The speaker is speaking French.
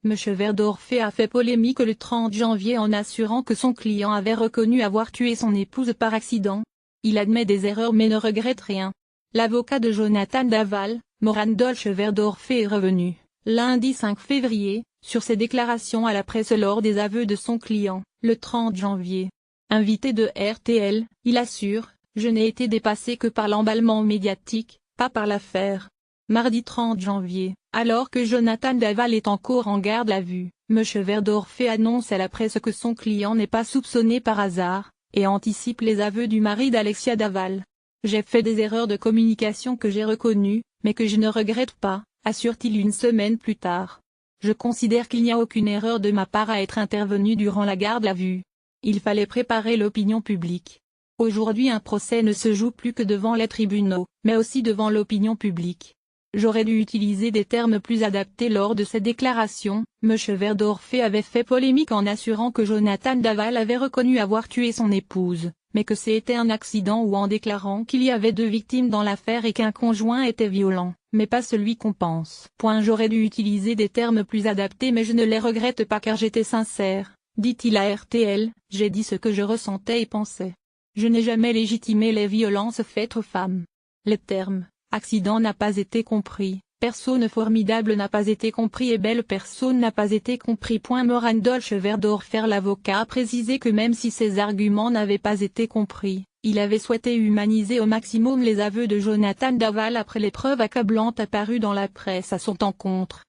M. Verdorfer a fait polémique le 30 janvier en assurant que son client avait reconnu avoir tué son épouse par accident. Il admet des erreurs mais ne regrette rien. L'avocat de Jonathan Daval, Morandolph Verdorfer est revenu, lundi 5 février, sur ses déclarations à la presse lors des aveux de son client, le 30 janvier. Invité de RTL, il assure « Je n'ai été dépassé que par l'emballement médiatique, pas par l'affaire ». Mardi 30 janvier, alors que Jonathan Daval est encore en garde à vue, M. Verdorfer annonce à la presse que son client n'est pas soupçonné par hasard, et anticipe les aveux du mari d'Alexia Daval. « J'ai fait des erreurs de communication que j'ai reconnues, mais que je ne regrette pas », assure-t-il une semaine plus tard. « Je considère qu'il n'y a aucune erreur de ma part à être intervenu durant la garde à vue. Il fallait préparer l'opinion publique. Aujourd'hui un procès ne se joue plus que devant les tribunaux, mais aussi devant l'opinion publique. J'aurais dû utiliser des termes plus adaptés lors de ces déclarations. » M. Verdorfer avait fait polémique en assurant que Jonathan Daval avait reconnu avoir tué son épouse, mais que c'était un accident ou en déclarant qu'il y avait 2 victimes dans l'affaire et qu'un conjoint était violent, mais pas celui qu'on pense. J'aurais dû utiliser des termes plus adaptés mais je ne les regrette pas car j'étais sincère, dit-il à RTL, j'ai dit ce que je ressentais et pensais. Je n'ai jamais légitimé les violences faites aux femmes. Les termes accident n'a pas été compris, personne formidable n'a pas été compris et belle personne n'a pas été compris. Morandolph Verdorfer l'avocat a précisé que même si ses arguments n'avaient pas été compris, il avait souhaité humaniser au maximum les aveux de Jonathan Daval après les preuves accablantes apparues dans la presse à son encontre.